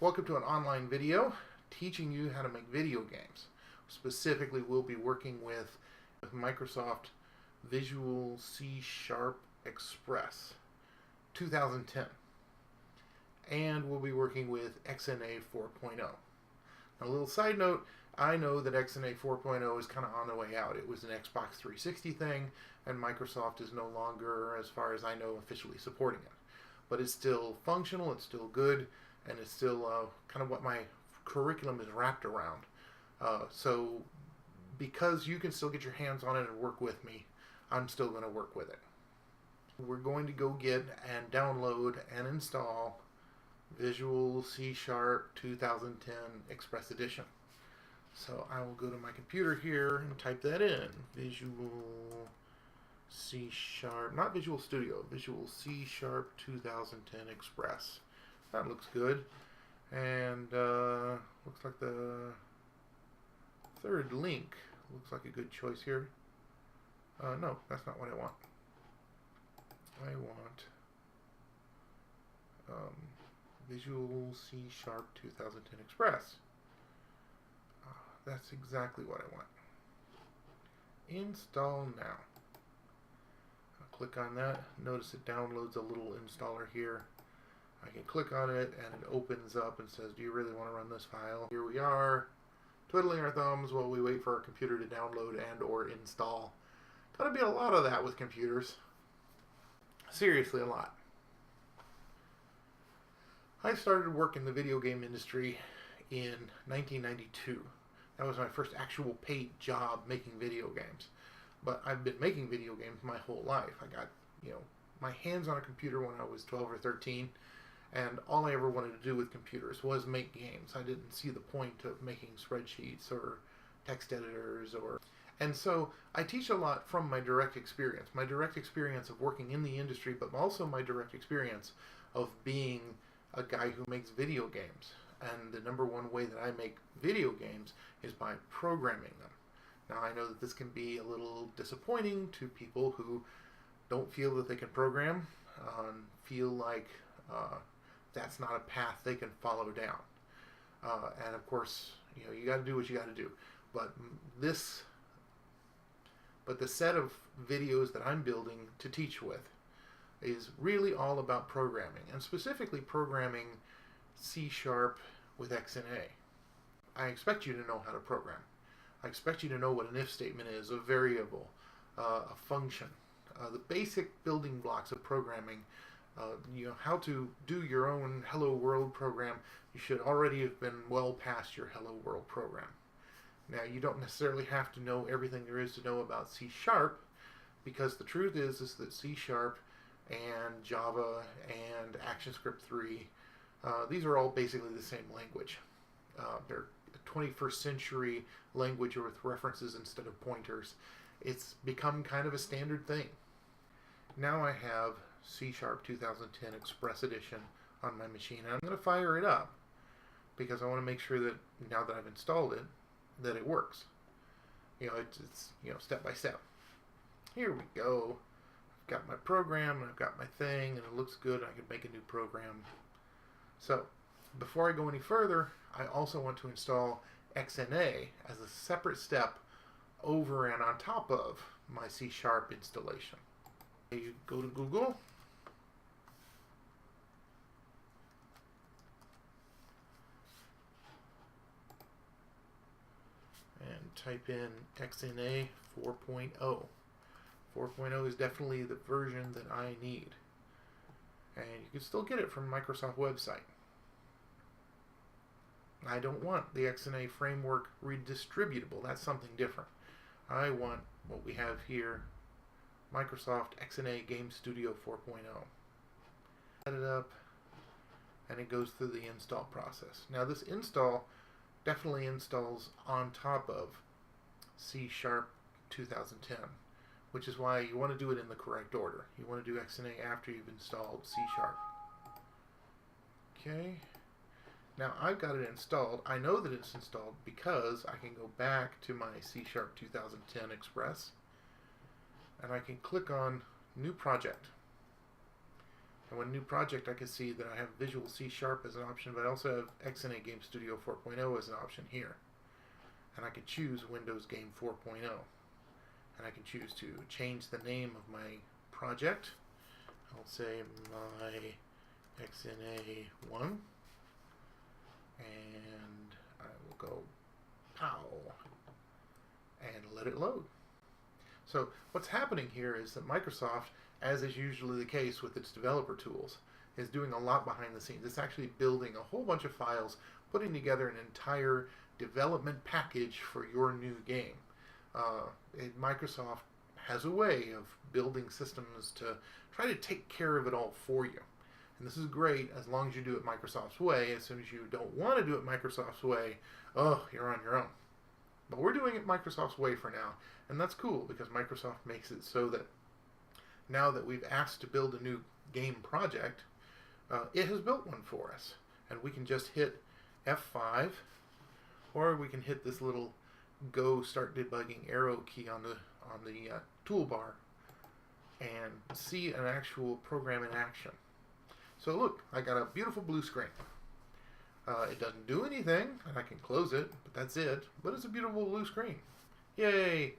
Welcome to an online video teaching you how to make video games. Specifically, we'll be working with Microsoft Visual C# Express 2010. And we'll be working with XNA 4.0. Now, a little side note, I know that XNA 4.0 is kind of on the way out. It was an Xbox 360 thing, and Microsoft is no longer, as far as I know, officially supporting it. But it's still functional, it's still good, and it's still kind of what my curriculum is wrapped around. So because you can still get your hands on it and work with me, I'm still going to work with it. We're going to go get and download and install Visual C# 2010 Express Edition. So I will go to my computer here and type that in. Visual C#, not Visual Studio, Visual C# 2010 Express. That looks good. And looks like the third link looks like a good choice here. No, that's not what I want. I want Visual C# 2010 Express. That's exactly what I want. Install now. I'll click on that. Notice it downloads a little installer here. I can click on it and it opens up and says, do you really want to run this file? Here we are, twiddling our thumbs while we wait for our computer to download and or install. Gotta be a lot of that with computers. Seriously, a lot. I started work in the video game industry in 1992. That was my first actual paid job making video games. But I've been making video games my whole life. I got, my hands on a computer when I was 12 or 13. And all I ever wanted to do with computers was make games. I didn't see the point of making spreadsheets or text editors and so I teach a lot from my direct experience. My direct experience of working in the industry, but also my direct experience of being a guy who makes video games. And the number one way that I make video games is by programming them. Now I know that this can be a little disappointing to people who don't feel that they can program, feel like that's not a path they can follow down. And of course, you got to do what you got to do. But the set of videos that I'm building to teach with is really all about programming, and specifically programming C# with XNA. I expect you to know how to program. I expect you to know what an if statement is, a variable, a function, the basic building blocks of programming. How to do your own Hello World program. You should already have been well past your Hello World program. Now, you don't necessarily have to know everything there is to know about C#, because the truth is that C# and Java and ActionScript 3, these are all basically the same language. They're a 21st century language with references instead of pointers. It's become kind of a standard thing. Now I have C# 2010 Express Edition on my machine, and I'm going to fire it up because I want to make sure that now that I've installed it, that it works. It's step by step. Here we go. I've got my program and I've got my thing, and it looks good. I can make a new program. So before I go any further, I also want to install XNA as a separate step over and on top of my C# installation. You go to Google. And type in XNA 4.0. 4.0 is definitely the version that I need. And you can still get it from Microsoft website. I don't want the XNA framework redistributable. That's something different. I want what we have here, Microsoft XNA Game Studio 4.0. Set it up, and it goes through the install process. Now this install definitely installs on top of C# 2010, which is why you want to do it in the correct order. You want to do XNA after you've installed C#. Okay. Now I've got it installed. I know that it's installed because I can go back to my C# 2010 Express and I can click on New Project. And when new project, I can see that I have Visual C Sharp as an option, but I also have XNA Game Studio 4.0 as an option here. And I can choose Windows Game 4.0. And I can choose to change the name of my project. I'll say my XNA1. And I will go pow and let it load. So what's happening here is that Microsoft, as is usually the case with its developer tools, is doing a lot behind the scenes. It's actually building a whole bunch of files, putting together an entire development package for your new game. Microsoft has a way of building systems to try to take care of it all for you. And this is great as long as you do it Microsoft's way. As soon as you don't want to do it Microsoft's way, oh, you're on your own. But we're doing it Microsoft's way for now. And that's cool because Microsoft makes it so that now that we've asked to build a new game project, it has built one for us. And we can just hit F5, or we can hit this little Go Start Debugging arrow key on the toolbar and see an actual program in action. So look, I got a beautiful blue screen. It doesn't do anything, and I can close it, but that's it. But it's a beautiful blue screen. Yay!